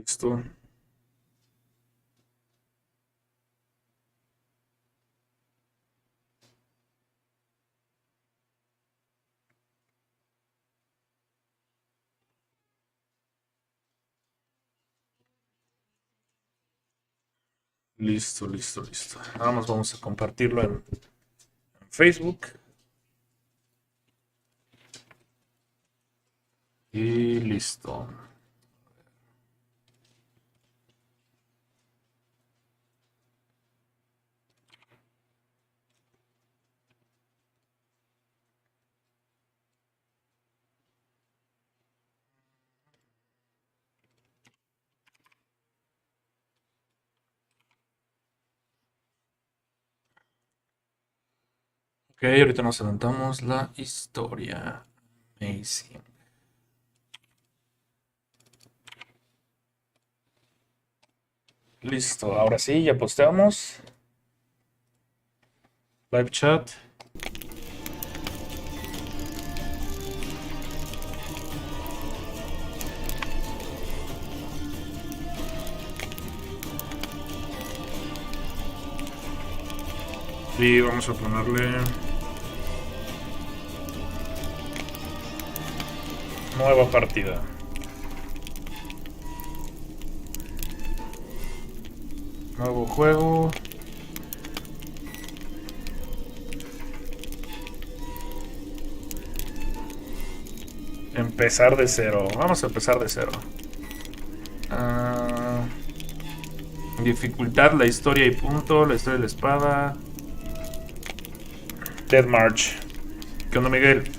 Listo. Listo, listo, listo. Nada más vamos a compartirlo en Facebook. Y listo. Ok, ahorita nos aventamos la historia. Amazing. Listo, ahora sí, ya posteamos. Live chat. Y vamos a ponerle nueva partida. Nuevo juego. Empezar de cero. Vamos a empezar de cero. Ah, dificultad, la historia y punto. La historia de la espada. Dead March. ¿Qué onda, Miguel?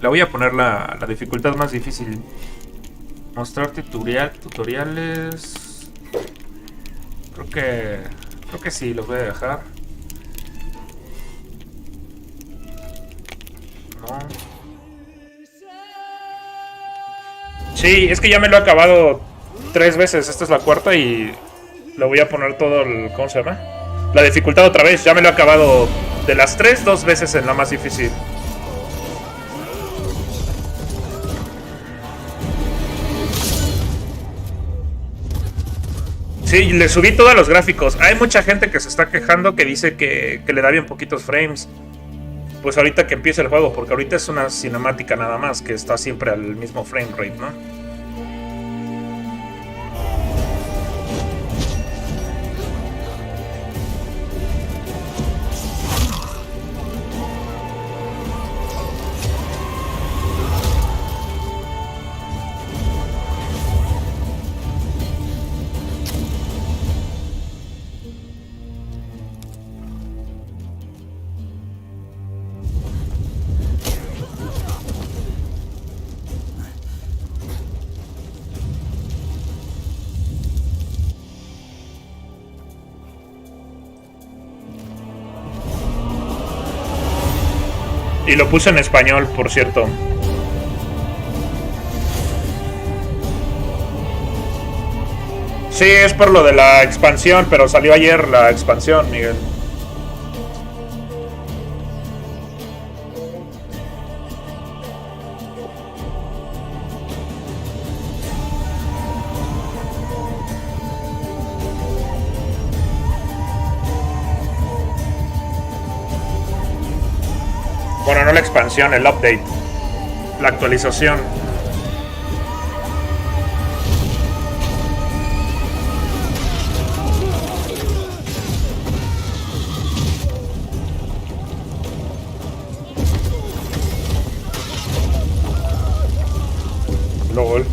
Le voy a poner la dificultad más difícil. Mostrar tutoriales. Creo que sí, los voy a dejar. No. Sí, es que ya me lo he acabado 3 veces. Esta es la cuarta y le voy a poner todo el... ¿Cómo se llama? La dificultad otra vez. Ya me lo he acabado de las 3, 2 veces en la más difícil. Sí, le subí todos los gráficos. Hay mucha gente que se está quejando que dice que le da bien poquitos frames. Pues ahorita que empiece el juego, porque ahorita es una cinemática nada más, que está siempre al mismo frame rate, ¿no? Y lo puse en español, por cierto. Sí, es por lo de la expansión, pero salió ayer la expansión, Miguel. Bueno, no la expansión, el update. La actualización. LOL.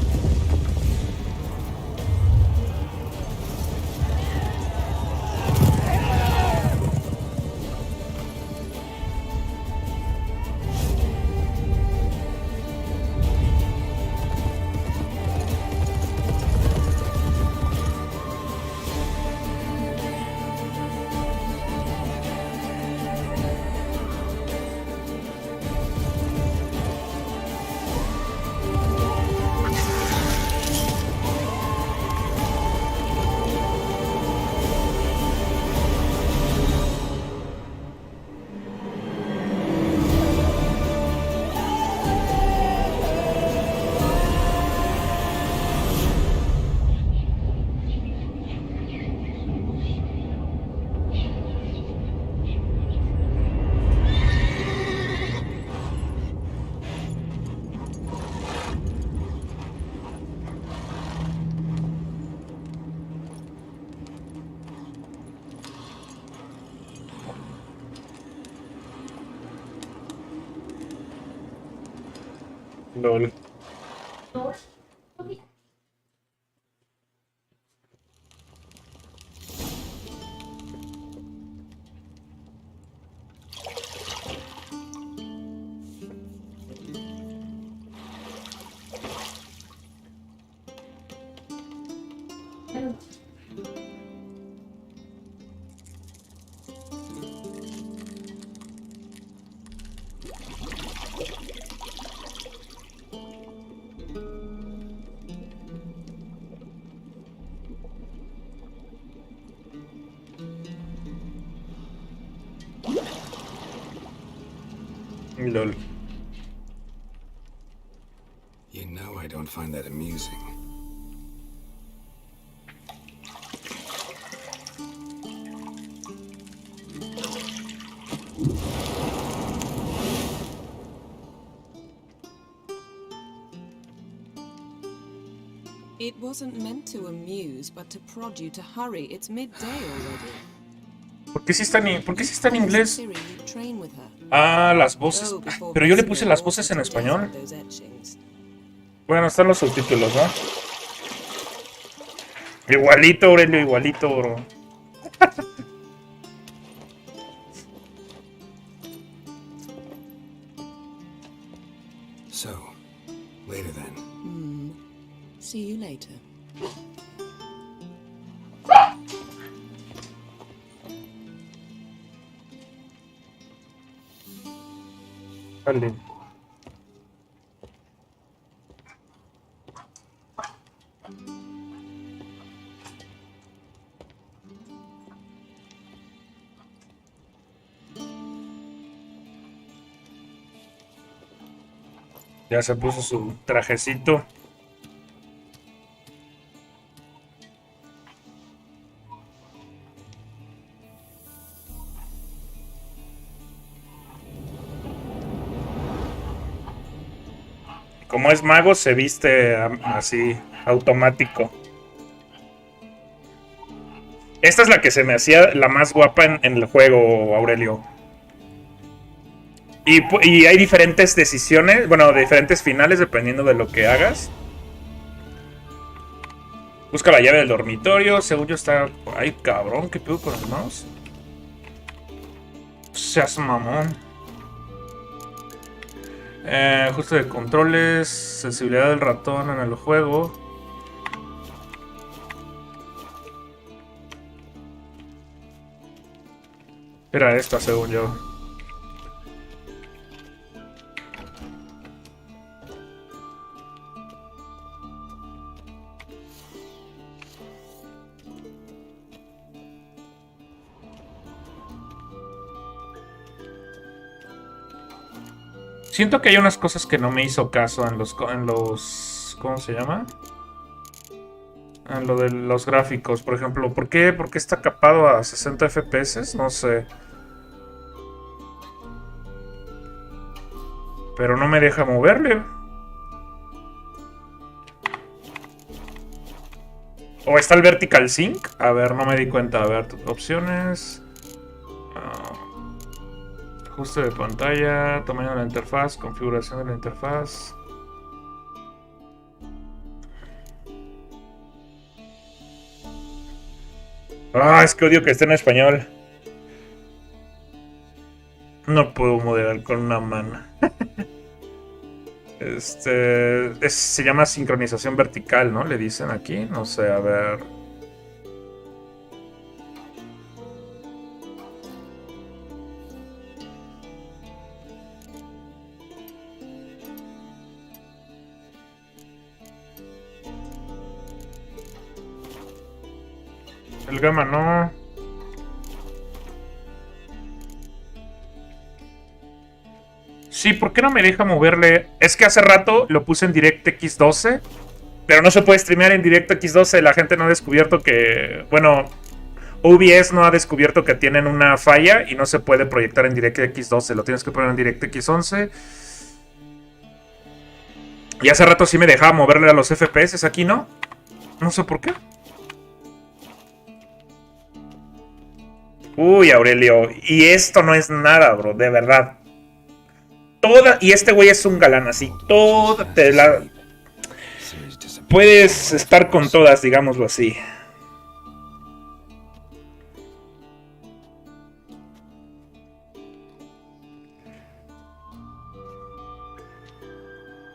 Lol. Lol. You know I don't find that amusing. It wasn't meant to amuse, but to prod you to hurry. It's midday already. ¿Por qué sí está en inglés? Siri, you train with her. Ah, las voces. Pero yo le puse las voces en español. Bueno, están los subtítulos, ¿no? Igualito, Aurelio, igualito, bro. So, later then. See you later. Vale. Ya se puso su trajecito. Como es mago, se viste así, automático. Esta es la que se me hacía la más guapa en el juego, Aurelio. Y hay diferentes decisiones, bueno, diferentes finales dependiendo de lo que hagas. Busca la llave del dormitorio, según yo está... Ay, cabrón, ¿qué pedo con el mouse? Seas mamón. Ajuste de controles, sensibilidad del ratón en el juego. Era esta, según yo. Siento que hay unas cosas que no me hizo caso en los ¿cómo se llama? En lo de los gráficos, por ejemplo. ¿Por qué está capado a 60 FPS? No sé. Pero no me deja moverle. ¿O está el vertical sync? A ver, no me di cuenta. A ver, opciones. Ajuste de pantalla, tamaño de la interfaz, configuración de la interfaz. Ah, es que odio que esté en español. No puedo modelar con una mano. Se llama sincronización vertical, ¿no? Le dicen aquí. No sé, a ver. El gamma no. Sí, ¿por qué no me deja moverle? Es que hace rato lo puse en DirectX 12, pero no se puede streamear en DirectX 12. La gente no ha descubierto que... Bueno, OBS no ha descubierto que tienen una falla y no se puede proyectar en DirectX 12. Lo tienes que poner en DirectX 11. Y hace rato sí me dejaba moverle a los FPS, aquí no. No sé por qué. Uy, Aurelio, y esto no es nada, bro, de verdad. Toda, y este güey es un galán, así, toda, te la... Siri's disappeared. Puedes estar con todas, digámoslo así.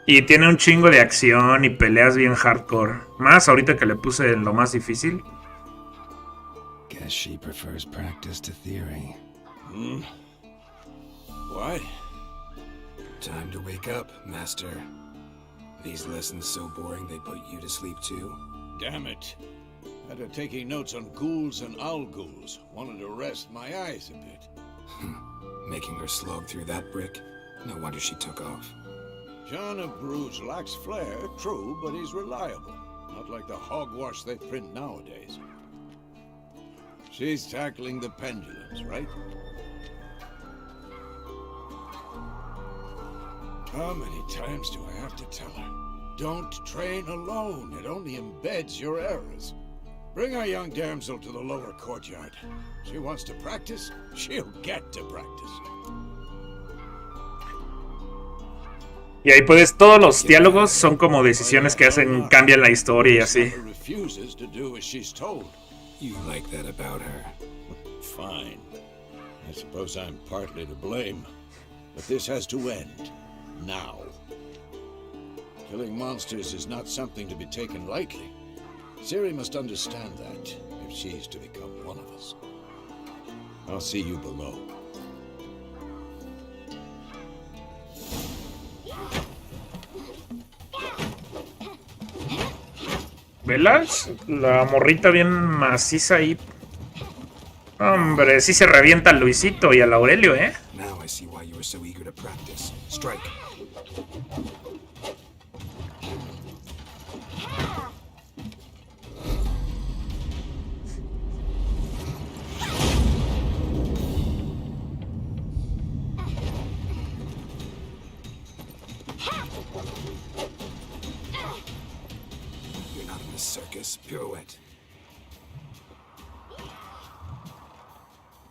Y tiene un chingo de acción y peleas bien hardcore. Más ahorita que le puse lo más difícil. Guess she prefers practice to theory. What? Time to wake up, Master. These lessons so boring they put you to sleep too? Damn it. After taking notes on ghouls and owl ghouls, wanted to rest my eyes a bit. Making her slog through that brick? No wonder she took off. John of Bruges lacks flair, true, but he's reliable. Not like the hogwash they print nowadays. She's tackling the pendulums, right? How many times do I have to tell her? Don't train alone. It only embeds your errors. Bring our young damsel to the lower courtyard. She wants to practice, she'll get to practice. Y ahí puedes, todos los diálogos son como decisiones que hacen, cambian la historia y así. Refuses to do as she's told. You like that about her? Fine. I suppose I'm partly to blame. But this has to end. Now. Killing monsters is not something to be taken lightly. Ciri must understand that, if she's to become one of us. I'll see you below. ¿Velas? La morrita bien maciza ahí. Hombre, sí se revienta al Luisito y al Aurelio, ¿eh? Now I see why you were so eager to practice. Strike. You're not in a circus. Pirouette.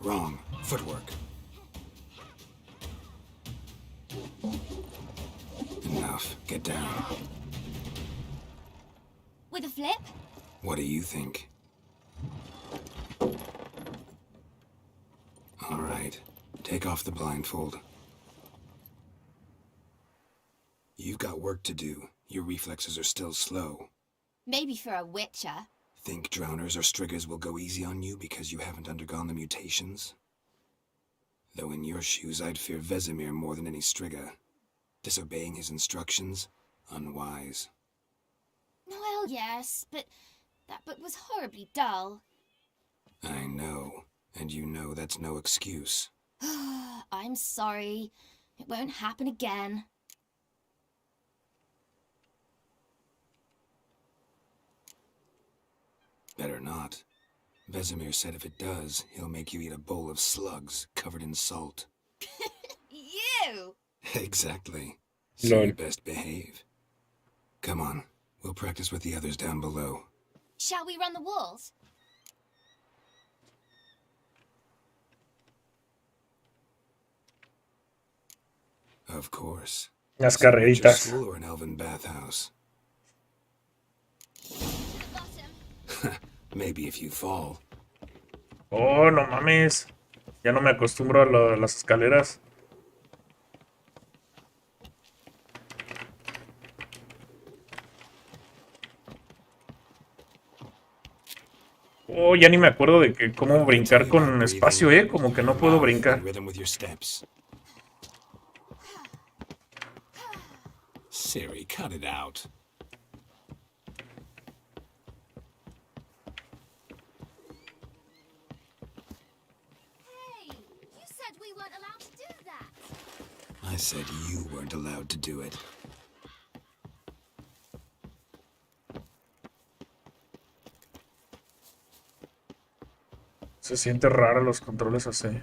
Wrong. Footwork. Enough. Get down. With a flip? What do you think? All right. Take off the blindfold. You've got work to do. Your reflexes are still slow. Maybe for a witcher. Think drowners or striggers will go easy on you because you haven't undergone the mutations? Though in your shoes, I'd fear Vesemir more than any strigger. Disobeying his instructions? Unwise. Well, yes, but that book was horribly dull. I know. And you know that's no excuse. I'm sorry. It won't happen again. Better not. Vesemir said if it does, he'll make you eat a bowl of slugs covered in salt. You! Exactly. So Lol. you best behave. Come on, we'll practice with the others down below. Shall we run the walls? Of course. Las Signature carreritas. School or an elven bathhouse? Bottom. Maybe if you fall. Oh, no mames. Ya no me acostumbro a las escaleras. Oh, ya ni me acuerdo de que cómo brincar con espacio, como que no puedo brincar. Rhythm with your steps. Siri, cut it out. Hey, you said we weren't allowed to do that. I said you weren't allowed to do it. Se siente raro los controles así.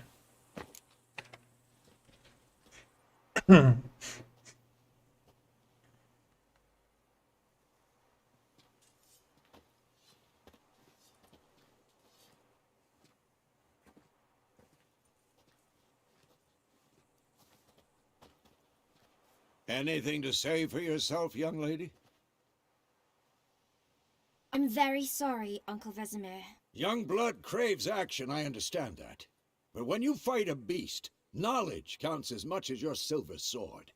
Anything to say for yourself, young lady? I'm very sorry, Uncle Vesemir. Young blood craves action, I understand that. But when you fight a beast, knowledge counts as much as your silver sword.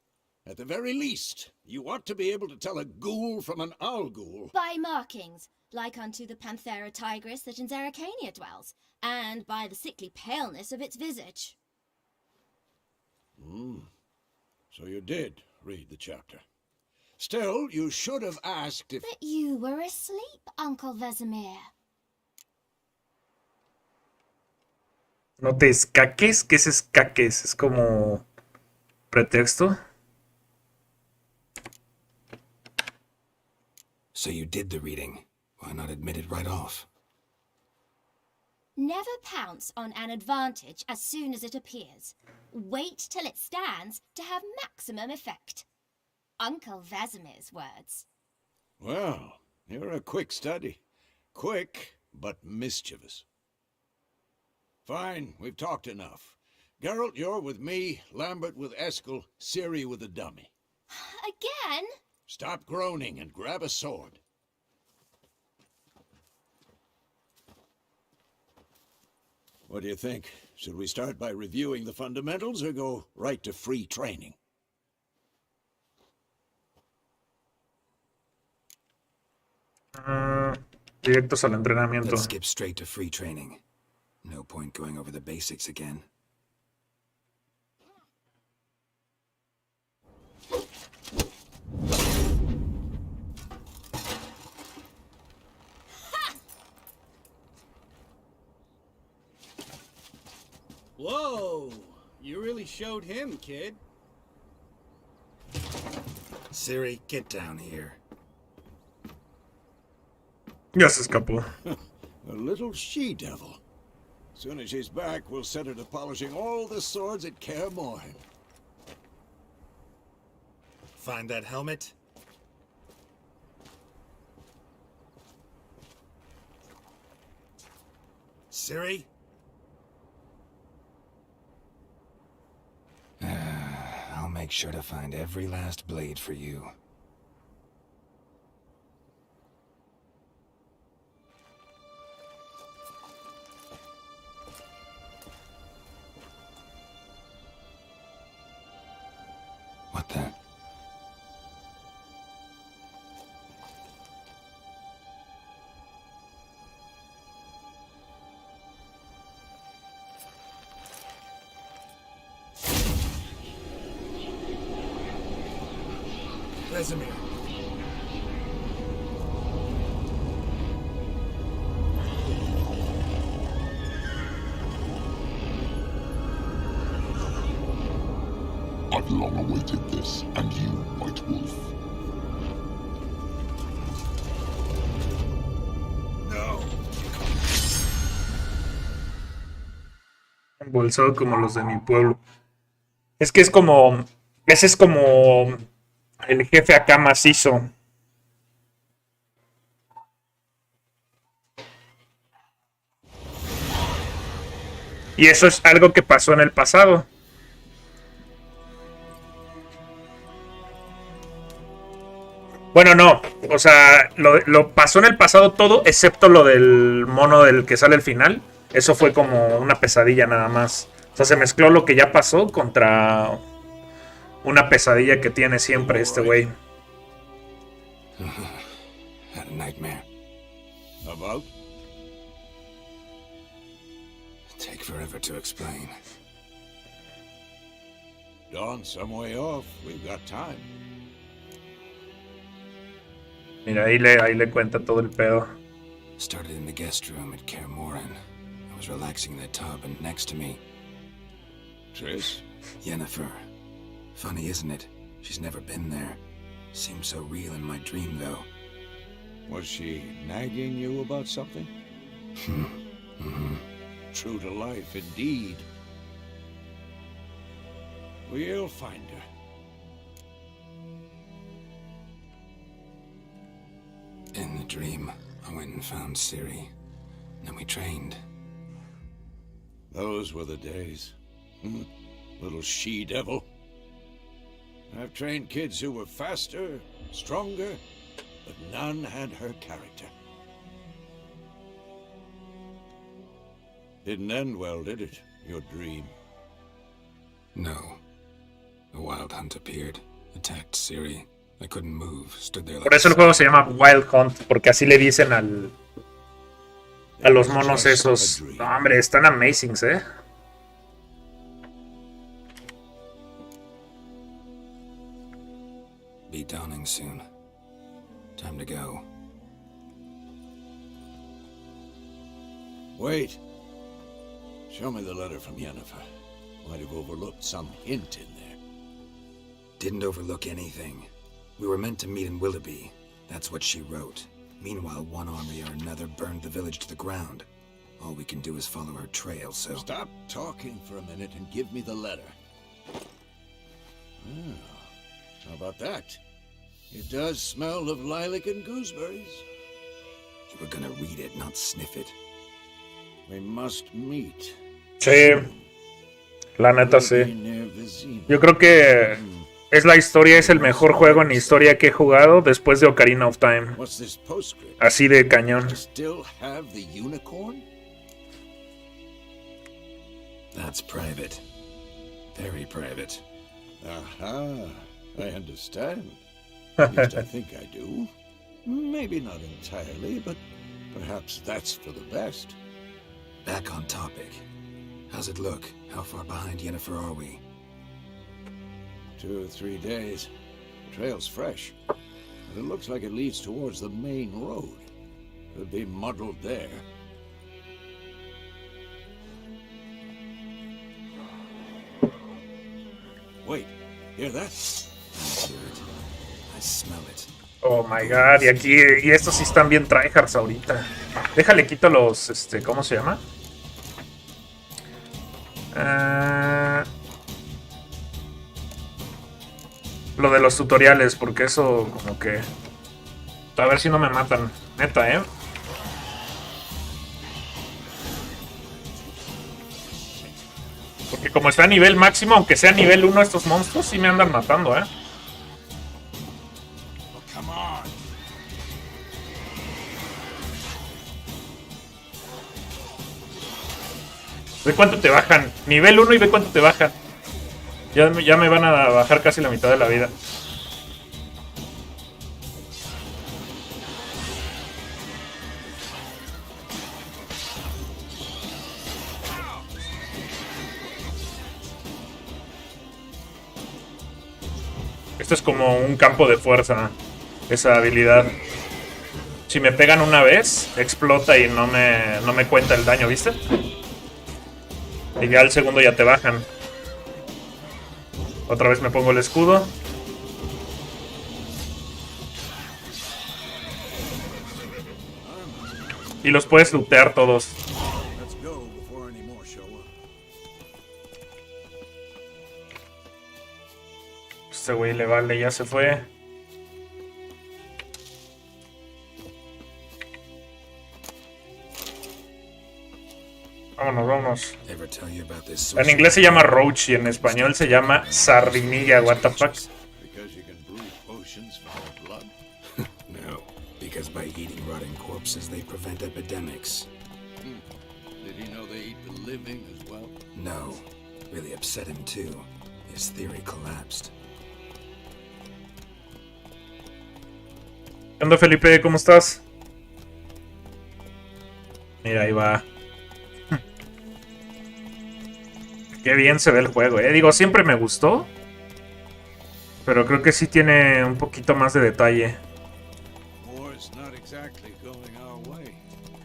At the very least, you ought to be able to tell a ghoul from an owl ghoul. By markings, like unto the Panthera tigris that in Zeracania dwells, and by the sickly paleness of its visage. So you did read the chapter. Still, you should have asked if... But you were asleep, Uncle Vesemir. No te escaques. ¿Qué es escaques? Es como pretexto. So you did the reading. Why not admit it right off? Never pounce on an advantage as soon as it appears. Wait till it stands to have maximum effect. Uncle Vesemir's words. Well, you're a quick study. Quick, but mischievous. Fine, we've talked enough. Geralt, you're with me, Lambert with Eskel, Ciri with the dummy. Again? Stop groaning and grab a sword. What do you think? Should we start by reviewing the fundamentals or go right to free training? Directos al entrenamiento. Let's skip straight to free training. No point going over the basics again. Whoa! You really showed him, kid. Ciri, get down here. Ya se escapó. A little she-devil. Soon as she's back, we'll set her to polishing all the swords at Kaer Morhen. Find that helmet? Ciri? I'll make sure to find every last blade for you. What the? Vesemir. I've long awaited this, and you, White Wolf. No. Embolsado como los de mi pueblo. Es que es como... Ese es como... El jefe acá macizo. Y eso es algo que pasó en el pasado. Bueno, no. O sea, lo pasó en el pasado todo, excepto lo del mono del que sale al final. Eso fue como una pesadilla nada más. O sea, se mezcló lo que ya pasó contra una pesadilla que tiene siempre este güey. Had a nightmare. About? Take forever to explain. Dawn's some way off. We've got time. Mira, ahí le cuenta todo el pedo. Started in the guest room at Kaer Morhen. I was relaxing in the tub, and next to me, Triss? Yennefer. Funny, isn't it? She's never been there. Seems so real in my dream, though. Was she nagging you about something? True to life, indeed. We'll find her. In the dream, I went and found Ciri. Then we trained. Those were the days. Little she-devil. I've trained kids who were faster, stronger, but none had her character. Didn't end well, did it? Your dream? No. A wild hunt appeared, attacked Siri. I couldn't move, stood there like Por eso el juego se llama Wild Hunt, porque así le dicen a los monos esos. No, hombre, están amazings, Be dawning soon. Time to go. Wait. Show me the letter from Yennefer. Might have overlooked some hint in there. Didn't overlook anything. We were meant to meet in Willoughby. That's what she wrote. Meanwhile, one army or another burned the village to the ground. All we can do is follow her trail, so... Stop talking for a minute and give me the letter. Oh, how about that? It does smell of lilac and gooseberries. You were gonna read it, not sniff it. We must meet. Sí, la neta sí. Yo creo que es la historia, es el mejor juego en historia que he jugado después de Ocarina of Time. What's this postscript? Así de cañón. Still have the unicorn? That's private. Very private. Aha, I understand. At least I think I do. Maybe not entirely, but perhaps that's for the best. Back on topic. How's it look? How far behind Yennefer are we? 2 or 3 days. The trail's fresh, but it looks like it leads towards the main road. Could be muddled there. Wait, hear that? I hear it. I smell it. Oh my god, y estos sí están bien tryhards ahorita. Déjale quito los, ¿cómo se llama? Lo de los tutoriales, porque eso como que... A ver si no me matan. Neta, Porque como está a nivel máximo, aunque sea nivel 1 estos monstruos, sí me andan matando, Ve cuánto te bajan. Nivel 1 y ve cuánto te bajan. Ya me van a bajar casi la mitad de la vida. Esto es como un campo de fuerza. Esa habilidad. Si me pegan una vez, explota y no me cuenta el daño, ¿viste? Y ya al segundo ya te bajan. Otra vez me pongo el escudo. Y los puedes lootear todos. Este güey le vale, ya se fue. Vámonos, vámonos. En inglés se llama roach y en español se llama sardinilla. What the fuck? No, because by eating rotting corpses they prevent epidemics. Did he know they eat the living as well? No, really upset him too. His theory collapsed. ¿Qué onda, Felipe? ¿Cómo estás? Mira, ahí va. Qué bien se ve el juego, Digo, siempre me gustó. Pero creo que sí tiene un poquito más de detalle.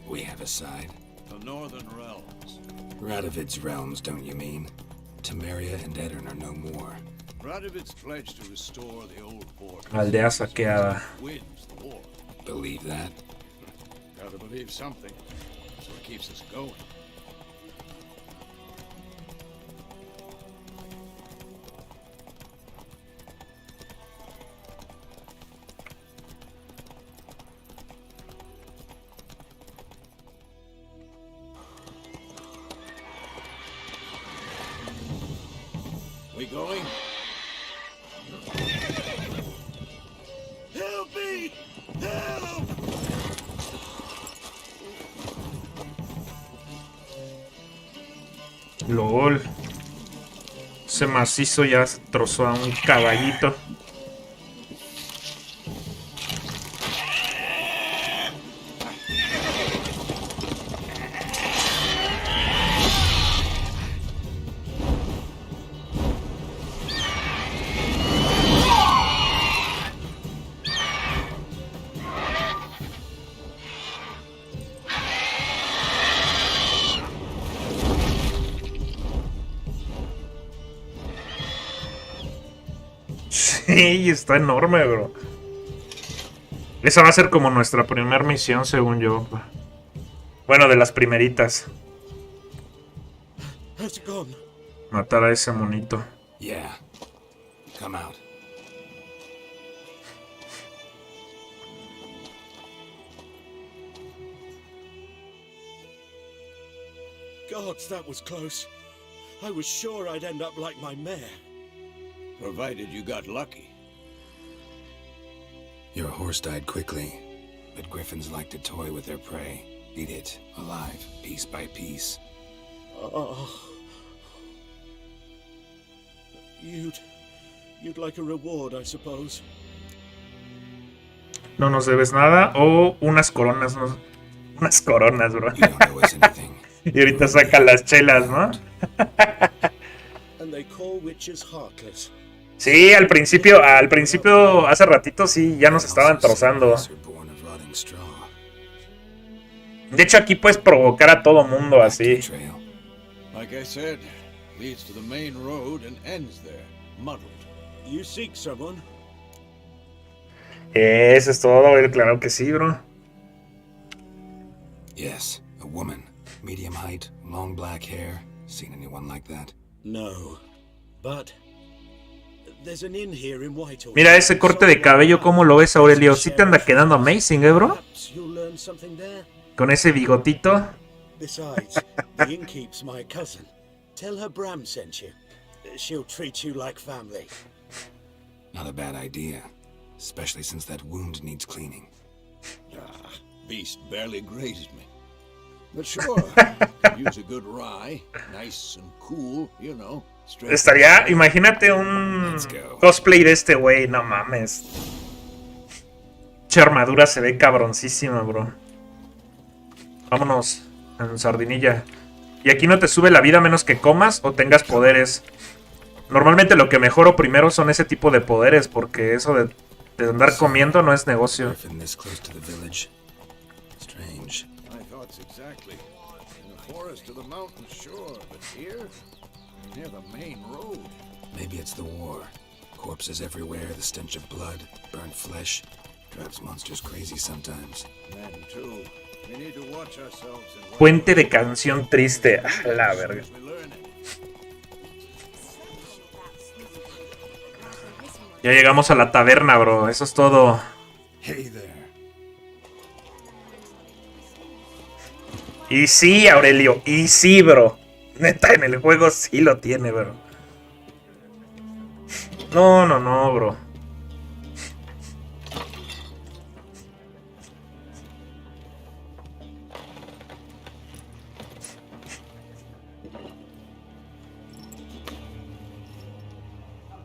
We have a side. The northern realms. Radovid's realms, don't you mean? Temeria and Edirn are no more. Radovid's pledged to restore the old border. Aldea saqueada. Wins the war. Believe that? Gotta believe something. That's what keeps us going. We going? LOL. Ese macizo ya trozó a un caballito. Sí, está enorme, bro. Esa va a ser como nuestra primera misión, según yo. Bueno, de las primeritas. How's it gone? Matar a ese monito. Yeah. Come out. Gods, that was close. I was sure I'd end up like my mare. Provided you got lucky. Your horse died quickly, but griffins like to toy with their prey. Eat it, alive, piece by piece. Oh. You'd like a reward, I suppose. No nos debes nada. O unas coronas. Unas coronas, bro. You don't owe us anything. Y ahorita saca las chelas, ¿no? And they call witches heartless. Sí, al principio, hace ratito sí, ya nos estaban trozando. De hecho, aquí puedes provocar a todo mundo así. Like I said, leads to the main road and ends there, muddled. You seek someone? Eso es todo, claro que sí, bro. Yes, a woman. Medium height, long black hair. Seen anyone like that? No. But there's an inn here in Whitehall. Mira ese corte de cabello, ¿cómo lo ves, Aurelio? Sí te anda quedando amazing, bro. Perhaps you'll learn something there. Con ese bigotito. Besides, the innkeep's my cousin. Tell her Bram sent you. She'll treat you like family. Not a bad idea. Especially since that wound needs cleaning. Ah, beast barely grazed me. But sure, use a good rye, nice and cool, you know. Estaría, imagínate un cosplay de este güey, no mames. Che armadura se ve cabroncísima, bro. Vámonos en sardinilla. Y aquí no te sube la vida a menos que comas o tengas poderes. Normalmente lo que mejoro primero son ese tipo de poderes, porque eso de andar comiendo no es negocio. Maybe it's the war. Corpses everywhere, the stench of blood, burnt flesh. Drives monsters crazy sometimes. Men too. We need to watch ourselves and Puente de canción triste. A la verga. Ya llegamos a la taberna, bro. Eso es todo. Hey there. Y sí, Aurelio. Y sí, bro. Neta, en el juego sí lo tiene, bro. No, bro.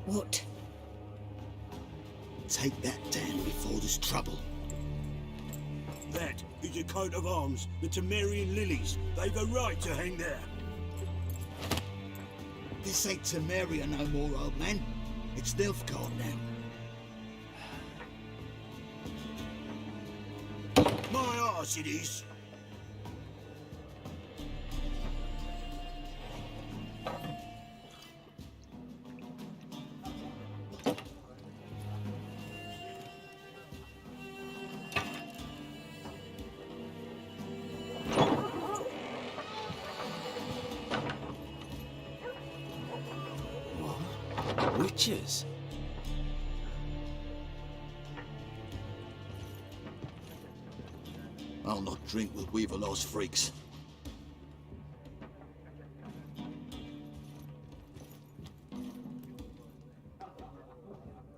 What? Take that down before there's trouble. That is a coat of arms, the Temerian lilies. They've a right to hang there. This ain't Temeria no more, old man. It's Nilfgaard now. My arse it is. Witches? I'll not drink with Weaverlaw's freaks.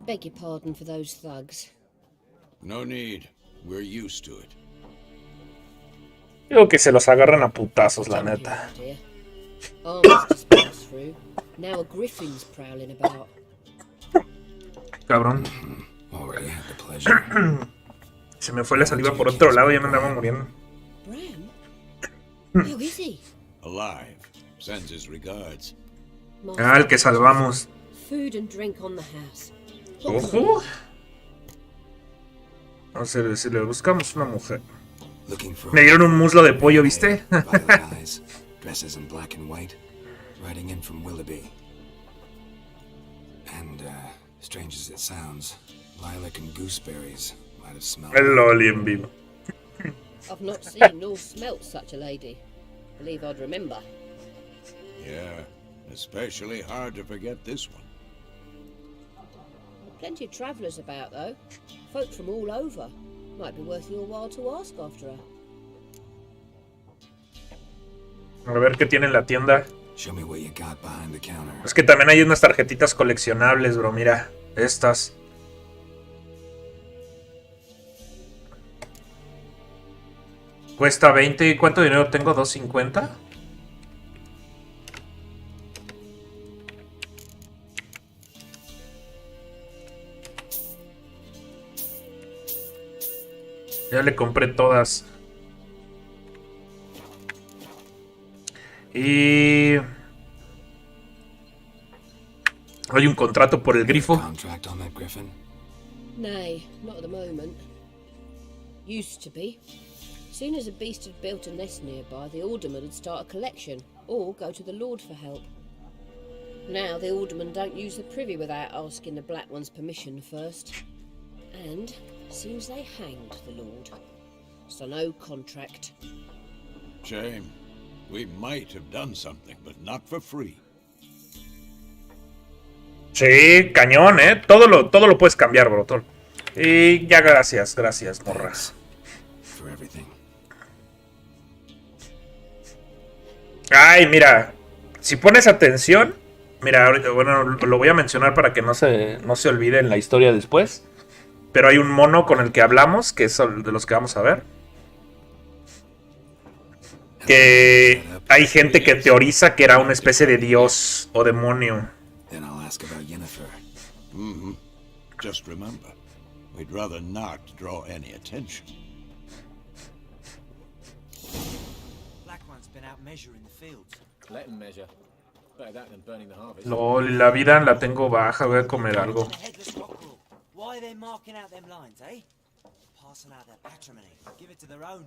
Beg your pardon for those thugs. No need. We're used to it. Digo que se los agarran a putazos, la neta. Armies just passed through. Now a griffin's prowling about. Cabrón. Already had the pleasure. Se me fue la saliva por otro lado y ya me andaba muriendo. Bram? How is he? Alive. Sends his regards. Ah, el que salvamos. Food and drink on the house. Ojo. Vamos a ver si le buscamos una mujer. Me dieron un muslo de pollo, ¿viste? Dresses in black and white, riding in from Willoughby. And, strange as it sounds, lilac and gooseberries might have smelled. El loli en vivo. I've not seen nor smelt such a lady. Believe I'd remember. Yeah, especially hard to forget this one. Plenty of travellers about, though. Folk from all over. Might be worth your while to ask after her. A ver qué tiene en la tienda. Show me what you got behind the counter. Es que también hay unas tarjetitas coleccionables, bro. Mira, estas. Cuesta 20. ¿Cuánto dinero tengo? ¿2.50? Ya le compré todas. Y... hay un contrato por el grifo. Nay, not at the moment. Used to be. Soon as a beast had built a nest nearby, the alderman would start a collection, or go to the Lord for help. Now the alderman don't use the privy without asking the Black One's permission first. And seems they hanged the Lord. So no contract. Shame. We might have done something, but not for free. Sí, cañón, ¿eh? Todo lo puedes cambiar, bro. Todo. Y ya gracias, morras. Ay, mira. Si pones atención... Mira, bueno, lo voy a mencionar para que no se olvide en la historia después. Pero hay un mono con el que hablamos, que es de los que vamos a ver. Que hay gente que teoriza que era una especie de dios o demonio. Just remember, we'd rather not draw any attention. Black One's been out measuring the fields. Let him measure. Better that than burning the harvest. Lol, la vida la tengo baja, voy a comer algo. Why are they marking out them lines, eh? Passing out their patrimony. Give it to their own.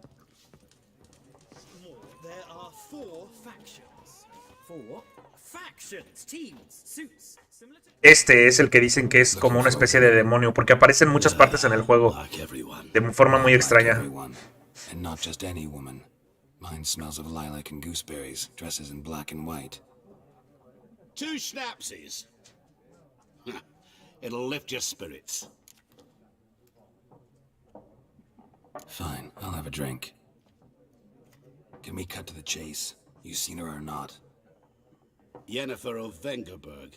There are 4 factions. 4 factions, teams, suits. Este es el que dicen que es como una especie de demonio, porque aparece en muchas partes en el juego de forma muy extraña. And not just any woman. Mine smells of lilac and gooseberries, dresses in black and white. 2 schnapsies. It'll lift your spirits. Fine, I'll have a drink. Can we cut to the chase? You seen her or not? Yennefer of Vengerberg.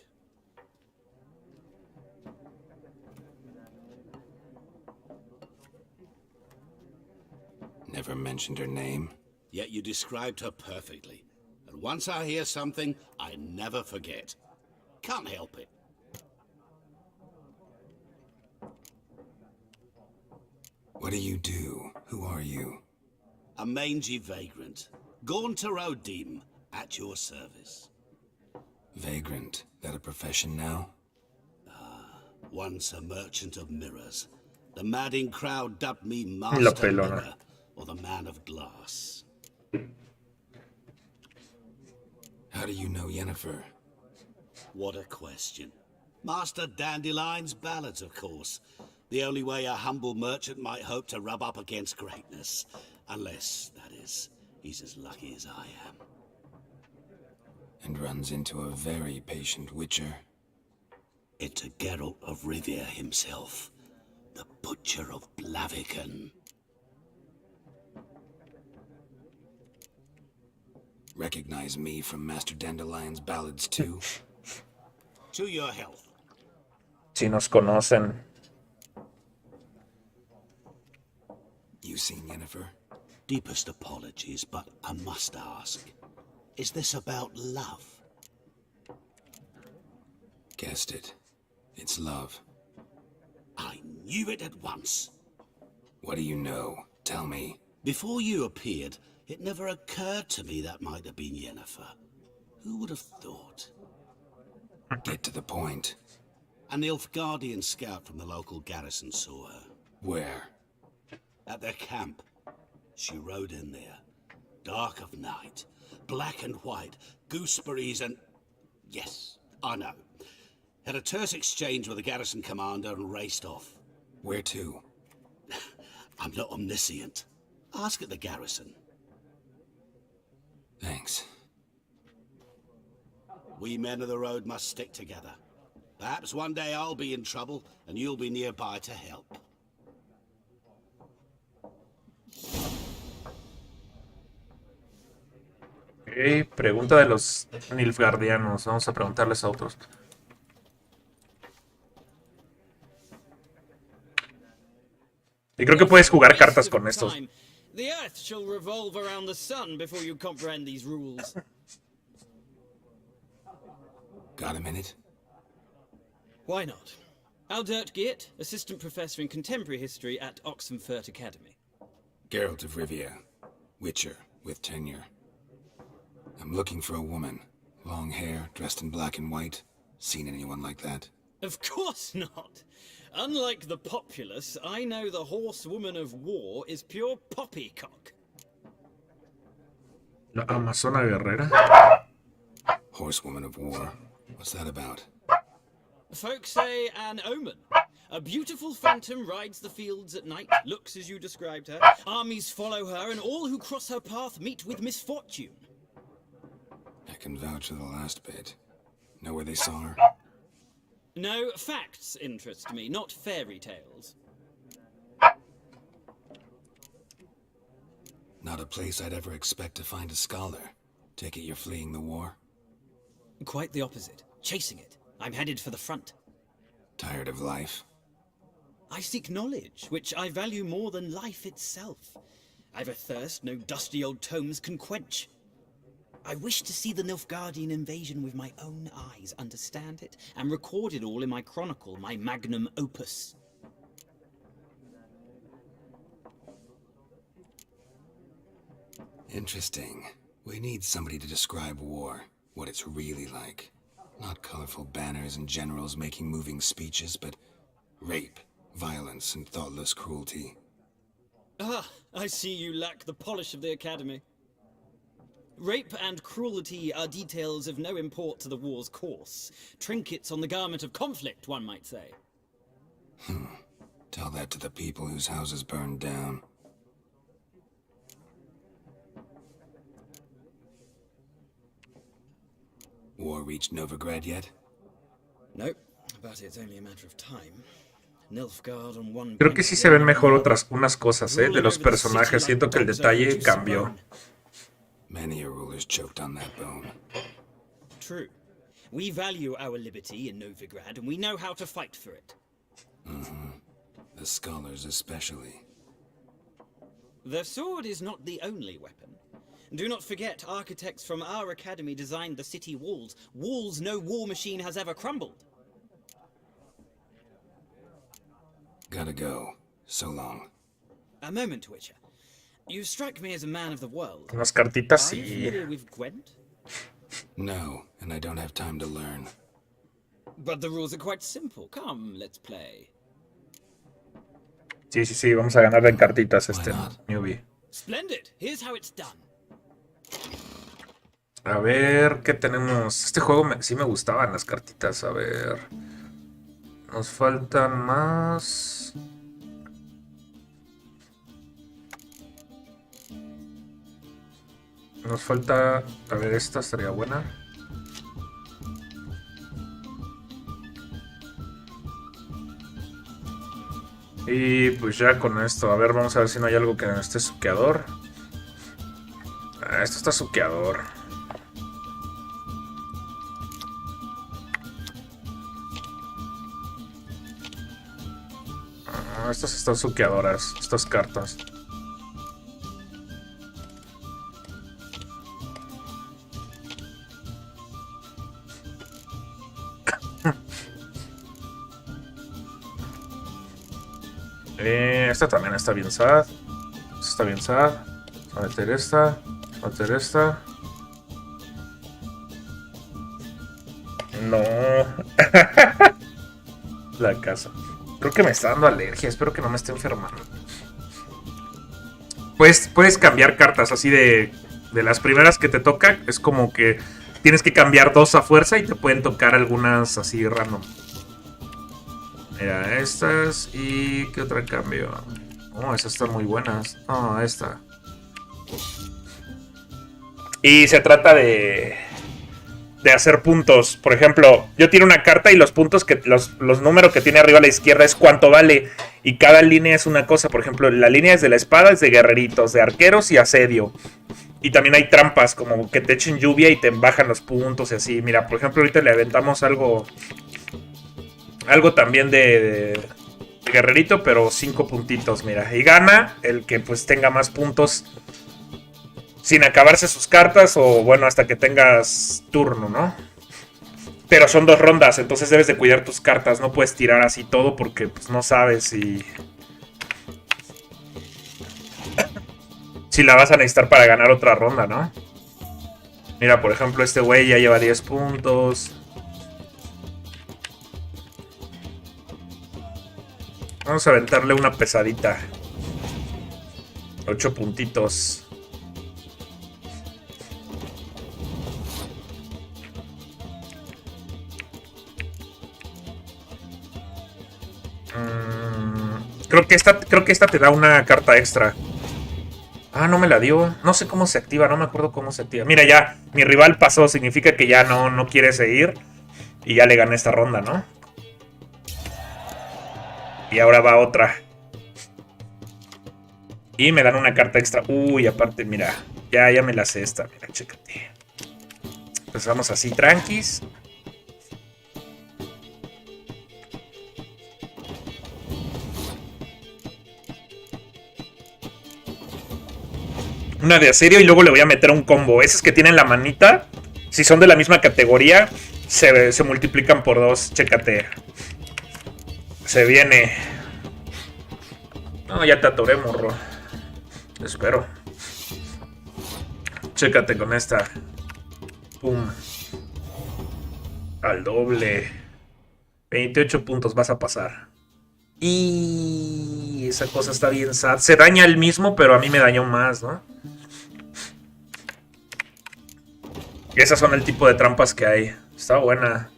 Never mentioned her name. Yet you described her perfectly. And once I hear something, I never forget. Can't help it. What do you do? Who are you? A mangy vagrant. Gone to Odim, at your service. Vagrant? That a profession now? Once a merchant of mirrors. The madding crowd dubbed me Master Mirror, or the Man of Glass. How do you know Yennefer? What a question. Master Dandelion's ballads, of course. The only way a humble merchant might hope to rub up against greatness. Unless, that is, he's as lucky as I am. And runs into a very patient witcher. Into Geralt of Rivia himself. The Butcher of Blaviken. Recognize me from Master Dandelion's ballads too? To your health. Si nos conocen. You seen Yennefer? Deepest apologies, but I must ask. Is this about love? Guessed it. It's love. I knew it at once. What do you know? Tell me. Before you appeared, it never occurred to me that might have been Yennefer. Who would have thought? Get to the point. An Nilfgaardian scout from the local garrison saw her. Where? At their camp. She rode in there. Dark of night. Black and white. Gooseberries and... Yes, I know. Had a terse exchange with the garrison commander and raced off. Where to? I'm not omniscient. Ask at the garrison. Thanks. We men of the road must stick together. Perhaps one day I'll be in trouble and you'll be nearby to help. Ok, pregunta de los Nilfgaardianos. Vamos a preguntarles a otros. Y creo que puedes jugar cartas con estos. The earth shall revolve around the sun before you comprehend these rules. Got a minute? Why not? Aldert Geert, assistant professor in contemporary history at Oxenfurt Academy. Geralt of Rivia. Witcher, with tenure. I'm looking for a woman. Long hair, dressed in black and white. Seen anyone like that? Of course not. Unlike the populace, I know the horsewoman of war is pure poppycock. La Amazona Guerrera. Horsewoman of war. What's that about? Folks say an omen. A beautiful phantom rides the fields at night, looks as you described her. Armies follow her, and all who cross her path meet with misfortune. I can vouch for the last bit. Know where they saw her? No, facts interest me, not fairy tales. Not a place I'd ever expect to find a scholar. Take it you're fleeing the war? Quite the opposite. Chasing it. I'm headed for the front. Tired of life? I seek knowledge, which I value more than life itself. I've a thirst no dusty old tomes can quench. I wish to see the Nilfgaardian invasion with my own eyes, understand it, and record it all in my chronicle, my magnum opus. Interesting. We need somebody to describe war, what it's really like. Not colorful banners and generals making moving speeches, but rape, violence, and thoughtless cruelty. Ah, I see you lack the polish of the Academy. Rape and cruelty are details of no import to the war's course. Trinkets on the garment of conflict, one might say. Tell that to the people whose houses burned down. War reached Novigrad yet? Nope, but it's only a matter of time. Nilfgaard on one. Creo que sí se ven mejor unas cosas, de los personajes. Siento que el detalle cambió. Many a ruler's choked on that bone. True. We value our liberty in Novigrad, and we know how to fight for it. The scholars especially. The sword is not the only weapon. Do not forget, architects from our academy designed the city walls. Walls no war machine has ever crumbled. Gotta go. So long. A moment, Witcher. You strike me as a man of the world. Unas cartitas Are you sí. familiar with Gwent? No, and I don't have time to learn. But the rules are quite simple. Come, let's play. Sí, sí, sí. Vamos a ganar en cartitas newbie. Splendid. Here's how it's done. A ver, ¿qué tenemos? Este juego sí me gustaban las cartitas. A ver. Nos faltan más. Nos falta... A ver, esta estaría buena. Y pues ya con esto. A ver, vamos a ver si no hay algo que no esté suqueador. Esto está suqueador. Estas están suqueadoras, estas cartas. Esta también está bien sad. Esta está bien sad. Vamos a meter esta. Vamos a meter esta. No. La casa. Creo que me está dando alergia. Espero que no me esté enfermando. Puedes cambiar cartas así de las primeras que te toca. Es como que tienes que cambiar 2 a fuerza y te pueden tocar algunas así random. Mira, estas y... ¿qué otra cambio? Oh, esas están muy buenas. Oh, esta. Y se trata de hacer puntos. Por ejemplo, yo tiro una carta y los puntos que los números que tiene arriba a la izquierda es cuánto vale. Y cada línea es una cosa. Por ejemplo, la línea es de la espada, es de guerreritos, de arqueros y asedio. Y también hay trampas, como que te echen lluvia y te bajan los puntos y así. Mira, por ejemplo, ahorita le aventamos algo también de guerrerito, pero 5 puntitos, mira. Y gana el que pues tenga más puntos sin acabarse sus cartas o bueno, hasta que tengas turno, ¿no? Pero son 2 rondas, entonces debes de cuidar tus cartas. No puedes tirar así todo porque pues no sabes si la vas a necesitar para ganar otra ronda, ¿no? Mira, por ejemplo, este güey ya lleva 10 puntos. Vamos a aventarle una pesadita. 8 puntitos. Creo que esta te da una carta extra. Ah, no me la dio. No sé cómo se activa, no me acuerdo cómo se activa. Mira, ya, mi rival pasó, significa que ya no quiere seguir. Y ya le gané esta ronda, ¿no? Y ahora va otra. Y me dan una carta extra. Uy, aparte, mira. Ya me la sé esta. Mira, chécate. Empezamos así, tranquis. Una de asedio y luego le voy a meter un combo. Esos que tienen la manita, si son de la misma categoría, se multiplican por 2. Chécate. Se viene. No, ya te atoré, morro. Espero. Chécate con esta. Pum. Al doble. 28 puntos, vas a pasar. Y esa cosa está bien sad. Se daña el mismo, pero a mí me dañó más, ¿no? Esas son el tipo de trampas que hay. Está buena.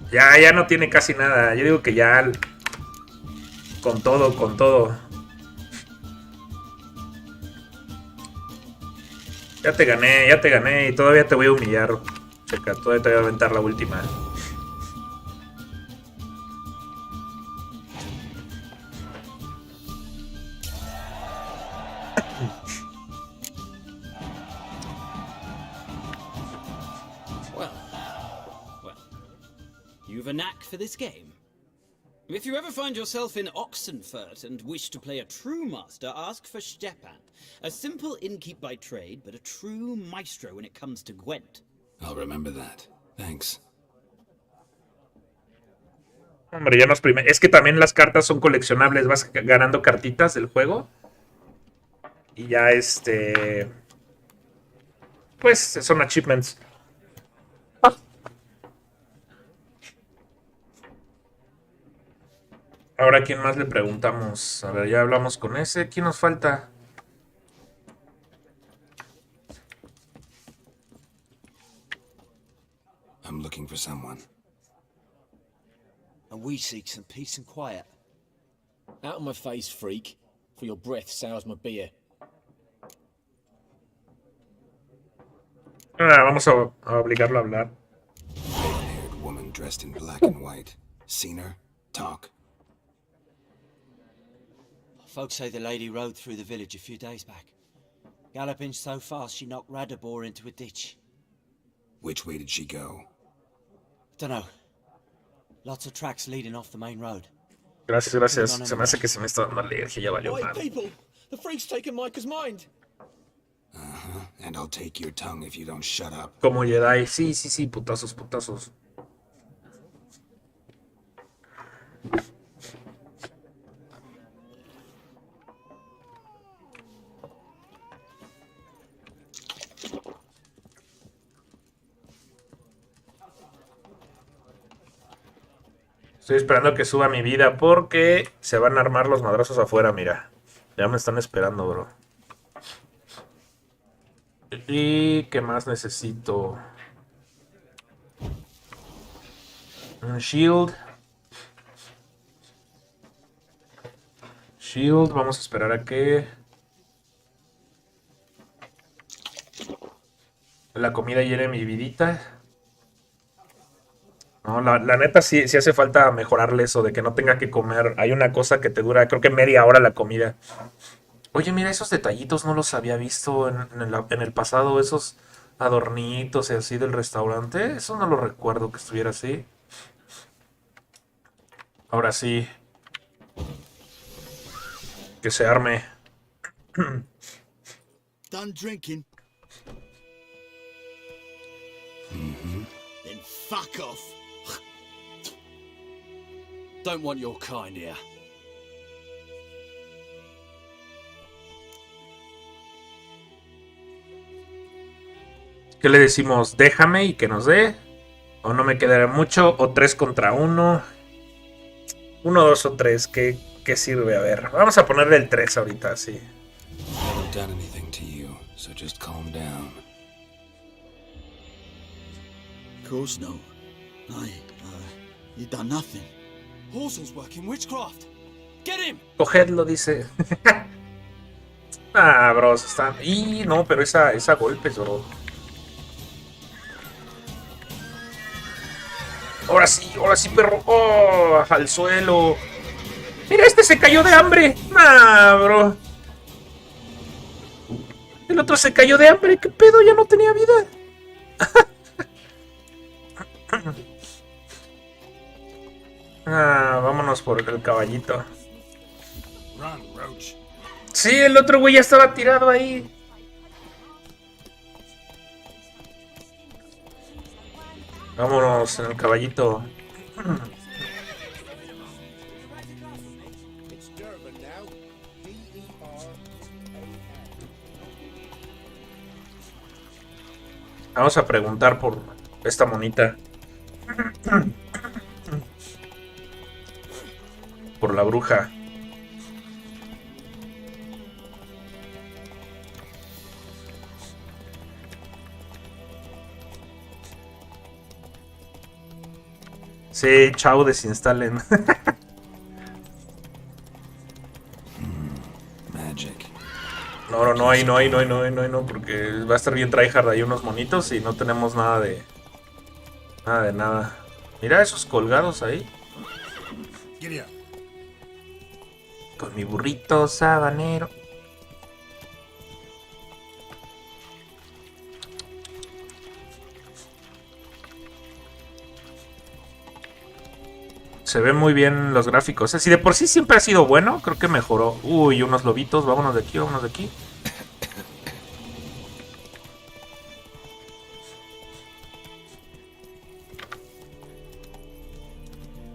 Ya no tiene casi nada. Yo digo que ya... Con todo, con todo. Ya te gané y todavía te voy a humillar. Checa, todavía te voy a aventar la última. You've a knack for this game. If you ever find yourself in Oxenfurt and wish to play a true master, ask for Stepan. A simple innkeep by trade, but a true maestro when it comes to Gwent. I'll remember that. Thanks. Hombre, ya nos primeros. Es que también las cartas son coleccionables. Vas ganando cartitas del juego. Y ya pues son achievements. Ahora, ¿quién más le preguntamos? A ver, ya hablamos con ese. ¿Quién nos falta? I'm looking for someone. And we seek some peace and quiet. Out of my face, freak. For your breath sours my beer. Vamos a obligarlo a hablar. Red-haired woman dressed in black and white. Seen her? Talk. Folks say the lady rode through the village a few days back. Galloping so fast she knocked Radabor into a ditch. Which way did she go? Dunno. Lots of tracks leading off the main road. Gracias, gracias. Se me hace que se me está dando alergia, ya valió mal. People! The freak's taken Micah's mind! Uh-huh. And I'll take your tongue if you don't shut up. Como Jedi. Sí, putazos, putazos. Estoy esperando que suba mi vida porque se van a armar los madrazos afuera, mira. Ya me están esperando, bro. ¿Y qué más necesito? Un shield. Shield, vamos a esperar a que la comida llene mi vidita. No, la neta sí hace falta mejorarle eso de que no tenga que comer. Hay una cosa que te dura, creo que media hora la comida. Oye, mira, esos detallitos no los había visto en el pasado, esos adornitos y así del restaurante. Eso no lo recuerdo que estuviera así. Ahora sí. Que se arme. Done drinking? Then fuck off. Don't want your kind here. ¿Qué le decimos? Déjame y que nos dé. O no me quedará mucho. O 3 contra 1. 1, 2 o 3. ¿Qué sirve? A ver. Vamos a ponerle el 3 ahorita, sí. I haven't done anything to you, so just calm down. Of course no. You done nothing. Horsel's working witchcraft. Get him! Cogedlo, dice. Ah, bros, están. Y no, pero esa golpes, bro. Ahora sí, perro. Oh, al suelo. Mira, este se cayó de hambre. Ah, bro. El otro se cayó de hambre. ¿Qué pedo? Ya no tenía vida. Vámonos por el caballito. Run, Roach. Sí, el otro güey ya estaba tirado ahí. Vámonos en el caballito. Vamos a preguntar por esta monita. Por la bruja. Sí, chao, desinstalen. Magic. No hay, porque va a estar bien tryhard ahí unos monitos y no tenemos nada de nada. Mira esos colgados ahí. Giddy up. Con mi burrito sabanero. Se ven muy bien los gráficos. Si de por sí siempre ha sido bueno, creo que mejoró. Uy, unos lobitos. Vámonos de aquí, vámonos de aquí.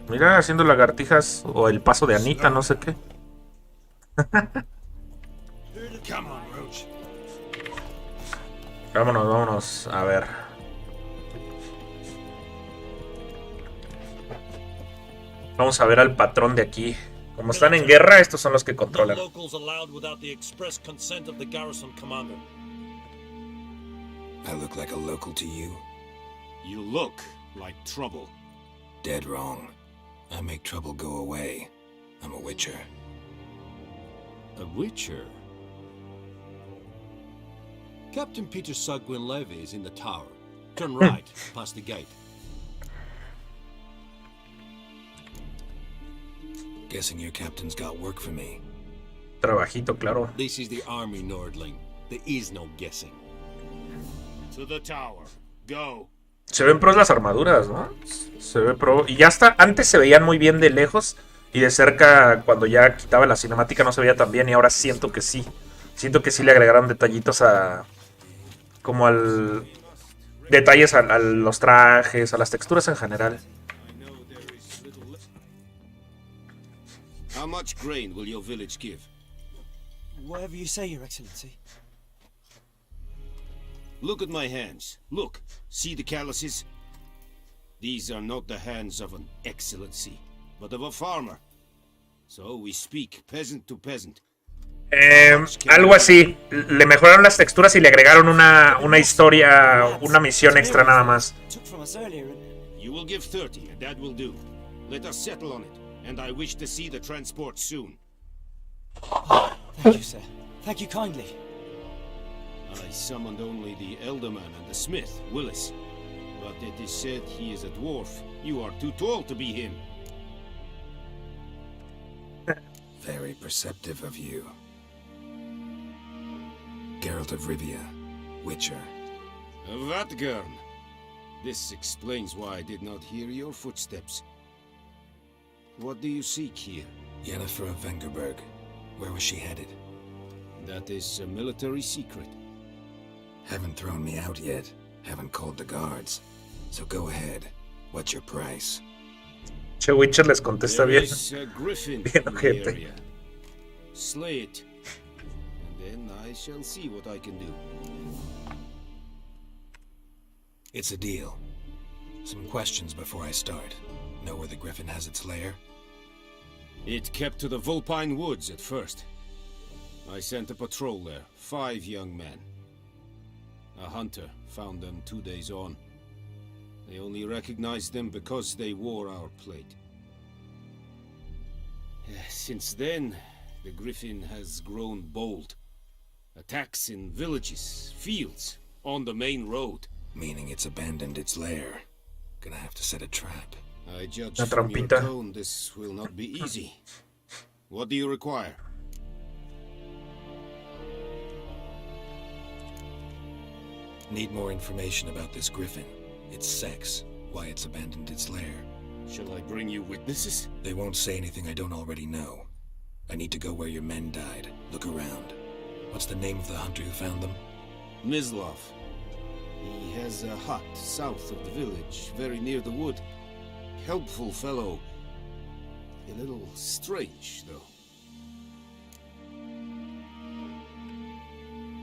Mira, haciendo lagartijas o el paso de Anita, no sé qué. Come on, Roach. Vámonos. A ver. Vamos a ver al patrón de aquí. Como están en guerra, estos son los que controlan. I look like a local to you? You look like trouble. Dead wrong. I make trouble go away. I'm a witcher. A witcher? Captain Peter Sugwin Levy is in the tower. Turn right, past the gate. Guessing your captain's got work for me. Trabajito, claro. This is the army, Nordling. There is no guessing. To the tower. Go. Se ven pros las armaduras, ¿no? Se ve pro. Y ya está. Antes se veían muy bien de lejos. Y de cerca, cuando ya quitaba la cinemática, no se veía tan bien. Y ahora siento que sí. Siento que sí le agregaron detallitos a. Como al. Detalles a los trajes, a las texturas en general. How much grain will your village give? Whatever you say, Your Excellency. Look at my hands. Look. See the calluses? These are not the hands of an excellency. but of a farmer. So we speak peasant to peasant. Algo así. Le mejoraron las texturas y le agregaron una historia, una misión extra nada más. You will give 30, and that will do. Let us settle on it, and I wish to see the transport soon. Thank you, sir. Thank you kindly. I summoned only the Elderman and the smith, Willis. But it is said he is a dwarf. You are too tall to be him. Very perceptive of you. Geralt of Rivia, Witcher. Vatgern. This explains why I did not hear your footsteps. What do you seek here? Yennefer of Vengerberg. Where was she headed? That is a military secret. Haven't thrown me out yet. Haven't called the guards. So go ahead. What's your price? Che, Witcher les contesta bien. There is a griffin Bien, in the ojete. area. Slay it. And then I shall see what I can do. It's a deal. Some questions before I start. Know where the griffin has its lair? It kept to the Vulpine Woods at first. I sent a patrol there, 5 young men. A hunter found them 2 days on. They only recognized them because they wore our plate. Since then, the griffin has grown bold. Attacks in villages, fields, on the main road. Meaning it's abandoned its lair. Gonna have to set a trap. I judge Una from your trampita. tone this will not be easy. What do you require? Need more information about this griffin. Its sex, why it's abandoned its lair. Shall I bring you witnesses? They won't say anything I don't already know. I need to go where your men died. Look around. What's the name of the hunter who found them? Mislav. He has a hut south of the village, very near the wood. Helpful fellow. A little strange, though.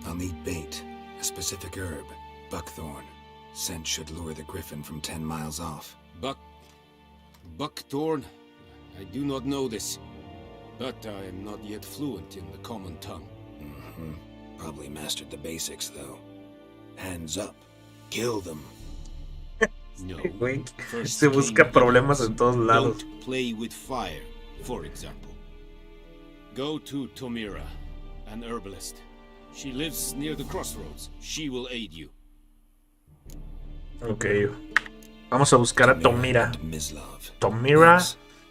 I'll need bait. A specific herb. Buckthorn. Scent should lure the griffin from 10 miles off. Buckthorn? I do not know this. But I am not yet fluent in the common tongue. Mm-hmm. Probably mastered the basics, though. Hands up. Kill them. No. Güey, First se busca king, problemas en todos lados. Don't play with fire, for example. Go to Tomira, an herbalist. She lives near the crossroads. She will aid you. Ok. Vamos a buscar a Tomira. Mislav. Tomira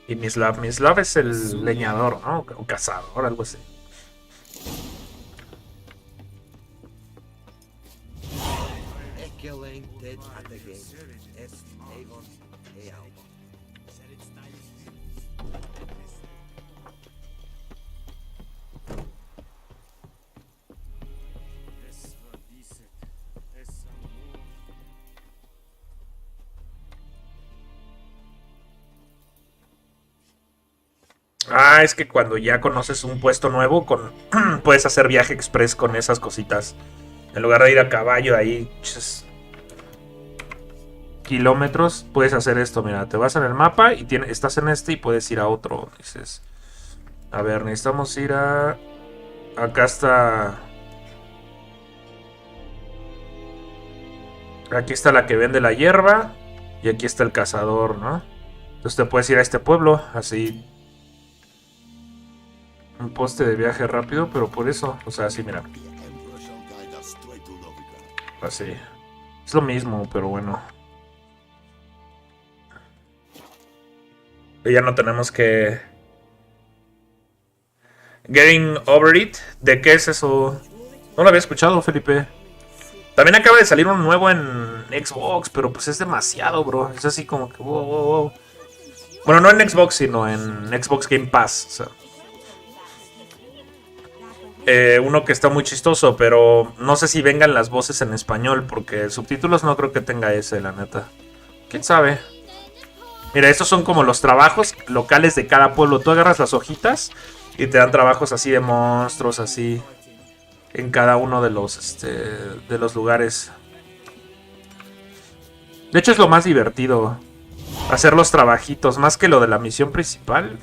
y Mislav. Mislav es el leñador, ¿no? O cazador, algo así. Ah, es que cuando ya conoces un puesto nuevo, puedes hacer viaje express con esas cositas. En lugar de ir a caballo ahí, kilómetros, puedes hacer esto. Mira, te vas en el mapa y estás en este y puedes ir a otro. Dices, a ver, necesitamos ir a... Acá está... Aquí está la que vende la hierba y aquí está el cazador, ¿no? Entonces te puedes ir a este pueblo, así... Un poste de viaje rápido, pero por eso, o sea, así, mira. Así. Es lo mismo, pero bueno. Ya no tenemos que... Getting Over It. ¿De qué es eso? No lo había escuchado, Felipe. También acaba de salir uno nuevo en Xbox, pero pues es demasiado, bro. Es así como que... Wow, wow, wow. Bueno, no en Xbox, sino en Xbox Game Pass, o sea. Uno que está muy chistoso, pero no sé si vengan las voces en español, porque subtítulos no creo que tenga ese, la neta. ¿Quién sabe? Mira, estos son como los trabajos locales de cada pueblo. Tú agarras las hojitas y te dan trabajos así de monstruos, así, en cada uno de los lugares. De hecho es lo más divertido. hacer los trabajitos, más que lo de la misión principal.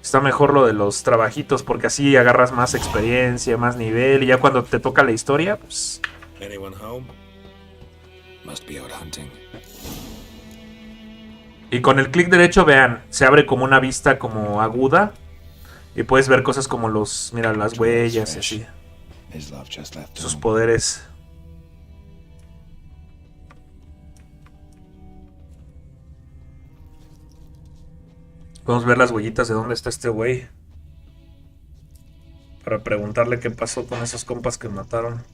Está mejor lo de los trabajitos, porque así agarras más experiencia, más nivel, y ya cuando te toca la historia, pues... Anyone home? Must be out hunting. Y con el clic derecho, vean, se abre como una vista como aguda. Y puedes ver cosas como los, mira, las huellas y así. Sus poderes. Podemos ver las huellitas de dónde está este güey. Para preguntarle qué pasó con esos compas que mataron.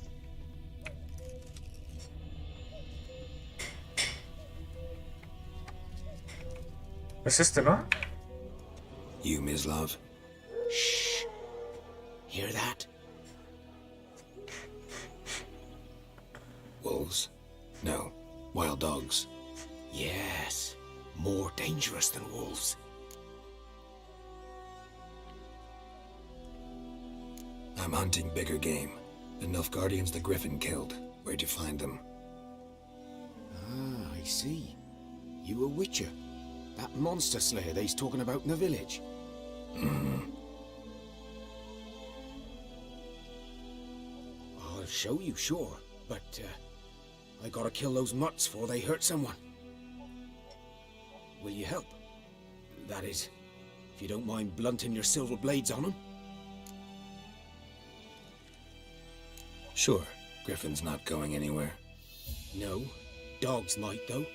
Es este, ¿no? You, Miss Love. Shh. Hear that? Wolves? No. Wild dogs. Yes. More dangerous than wolves. I'm hunting bigger game. The Nilfgaardians the Griffin killed. Where'd you find them? Ah, I see. You a witcher. That monster slayer they's talking about in the village. I'll show you, sure. But, I gotta kill those mutts before they hurt someone. Will you help? That is, if you don't mind blunting your silver blades on them. Sure. Griffin's not going anywhere. No. Dogs might, though.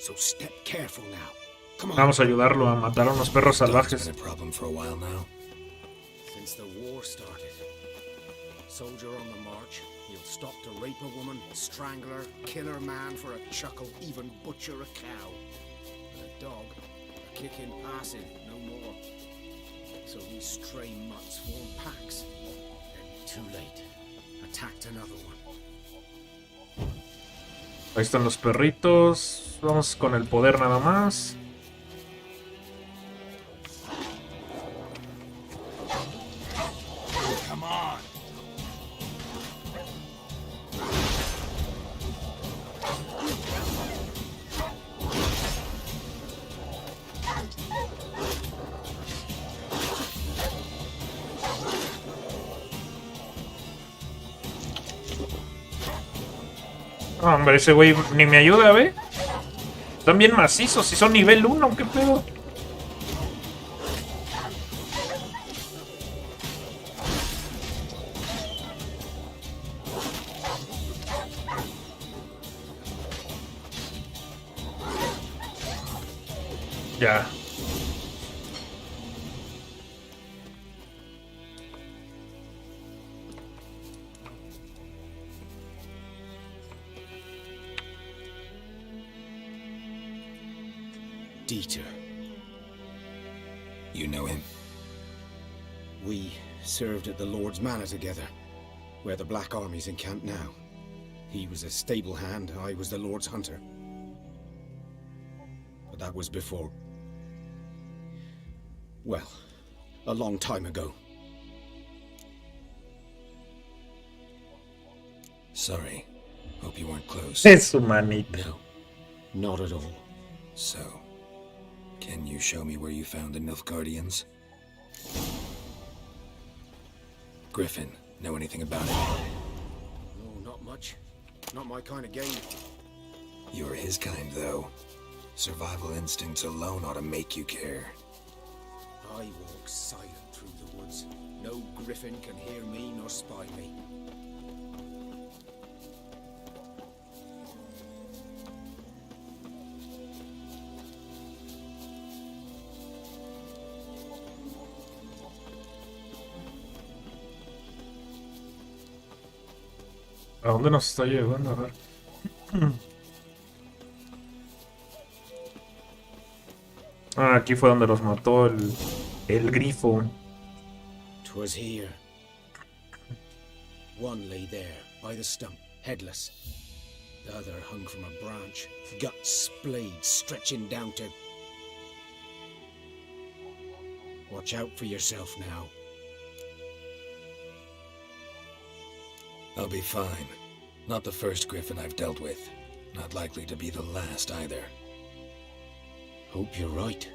So step careful now. Come on. Vamos a ayudarlo a matar a unos perros salvajes. Been a problem for a while now. Since the war started. Soldier on the march, he'll stop to rape a woman, strangle her, kill her man for a chuckle, even butcher a cow. But a dog, a kick in passing, no more. So these stray mutts form packs. Then too late. Attacked another one. Ahí están los perritos. Vamos con el poder nada más. Come on. No, hombre, ese güey ni me ayuda, ¿ve? Están bien macizos, si son nivel 1, ¿qué pedo? Ya. Dieter. You know him? We served at the Lord's Manor together, where the Black Army's encamped now. He was a stable hand, I was the Lord's hunter. But that was before... well, a long time ago. Sorry. Hope you weren't close. Es su manita. No, not at all. So, can you show me where you found the Nilfgaardians? Griffin, know anything about it? No, not much. Not my kind of game. You're his kind, though. Survival instincts alone ought to make you care. I walk silent through the woods. No griffin can hear me nor spy me. ¿A dónde nos está llevando? A ver. Ah, aquí fue donde los mató el grifo. 'Twas here. One lay there, by the stump, headless. The other hung from a branch, guts splayed, stretching down to... Watch out for yourself now. I'll be fine. Not the first Griffin I've dealt with. Not likely to be the last either. Hope you're right.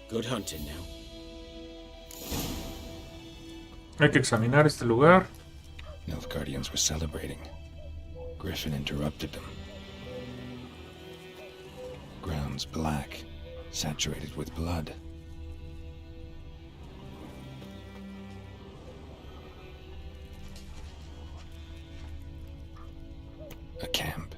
Good hunting now. Hay que examinar este lugar. Nilfgaardians were celebrating. Griffin interrupted them. Ground's black, saturated with blood. A camp.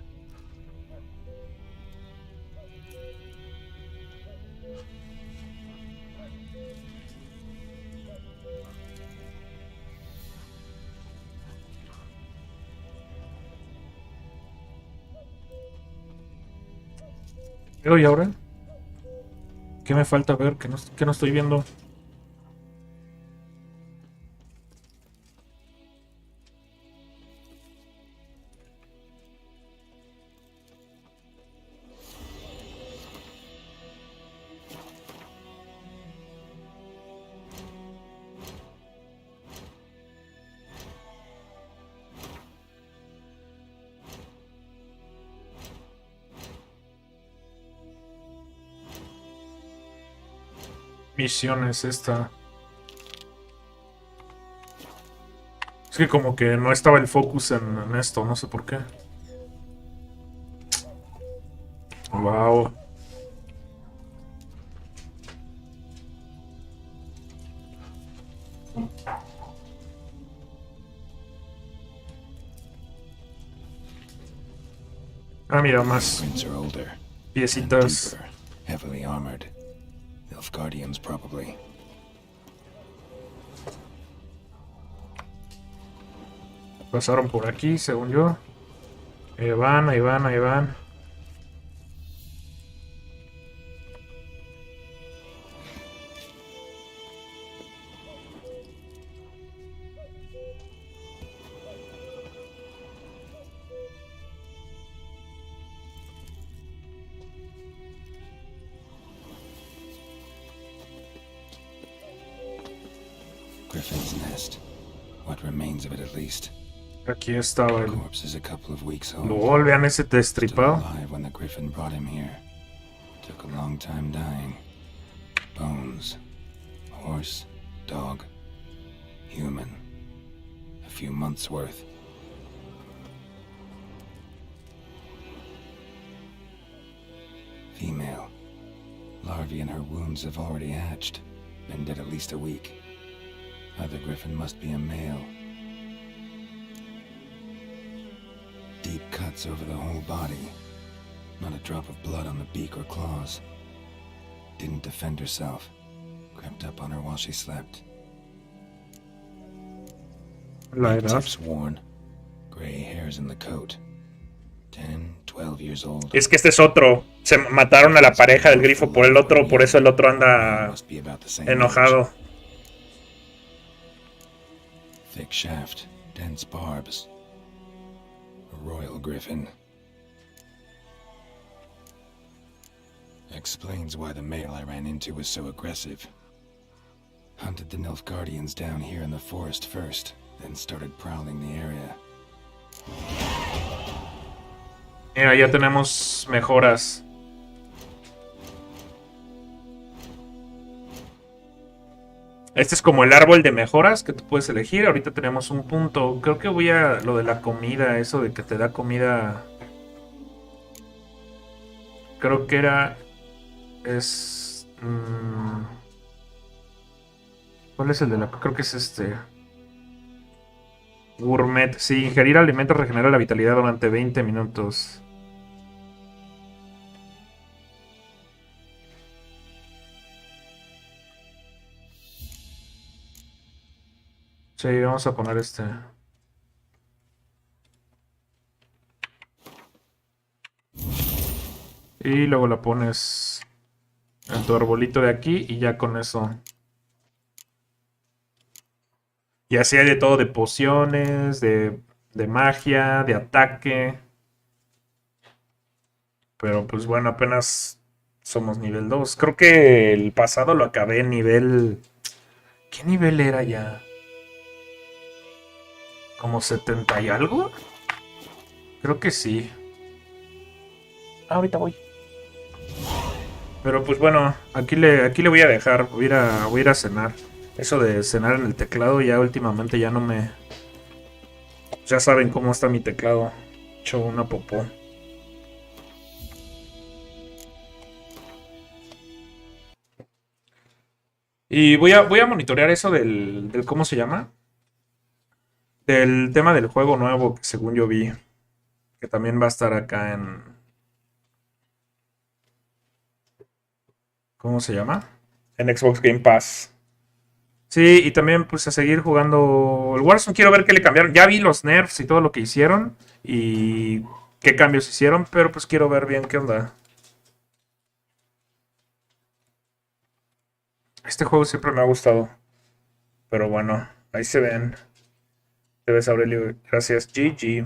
¿Y ahora? ¿Qué me falta ver? ¿Que no estoy viendo? Misiones esta. Es que como que no estaba el focus en esto, no sé por qué. Wow. Ah, mira, más piecitas. Heavily armored. Nilfgaardians, probably. Pasaron por aquí, según yo. Ahí van, ahí van, ahí van. Griffin's nest. What remains of it, at least. Aquí estaba el... Corpse is a couple of weeks old. No, vean ese destripado. Still alive when the Griffin brought him here. Took a long time dying. Bones. Horse. Dog. Human. A few months' worth. Female. Larvae in her wounds have already hatched. Been dead at least a week. Other Griffin must be a male. Deep cuts over the whole body. Not a drop of blood on the beak or claws. Didn't defend herself. Crept up on her while she slept. Tips worn. Gray hairs in the coat. 10, 12 years old. Es que este es otro. Se mataron a la pareja del grifo por el otro, por eso el otro anda enojado. Thick shaft, dense barbs. A royal griffin. Explains why the male I ran into was so aggressive. Hunted the Nilfgaardians down here in the forest first, then started prowling the area. Mira, ya tenemos mejoras. Este es como el árbol de mejoras que tú puedes elegir. Ahorita tenemos un punto. Creo que voy a lo de la comida. Eso de que te da comida. Creo que era... ¿Cuál es el de la...? Creo que es este... Gourmet. Sí, ingerir alimentos regenera la vitalidad durante 20 minutos. Sí, vamos a poner este. Y luego la pones en tu arbolito de aquí y ya con eso. Y así hay de todo, de pociones, de magia, de ataque. Pero pues bueno, apenas somos nivel 2. Creo que el pasado lo acabé en nivel... ¿Qué nivel era ya? ¿Como 70 y algo? Creo que sí. Ahorita voy. Pero pues bueno, aquí le voy a dejar. Voy a ir a cenar. Eso de cenar en el teclado ya últimamente ya no me... Ya saben cómo está mi teclado. Hecho una popó. Y voy a monitorear eso del ¿cómo se llama? Del tema del juego nuevo que según yo vi. Que también va a estar acá en... ¿Cómo se llama? En Xbox Game Pass. Sí, y también pues a seguir jugando el Warzone. Quiero ver qué le cambiaron. Ya vi los nerfs y todo lo que hicieron. Y qué cambios hicieron. Pero pues quiero ver bien qué onda. Este juego siempre me ha gustado. Pero bueno, ahí se ven. Te ves, Aurelio. Gracias. GG.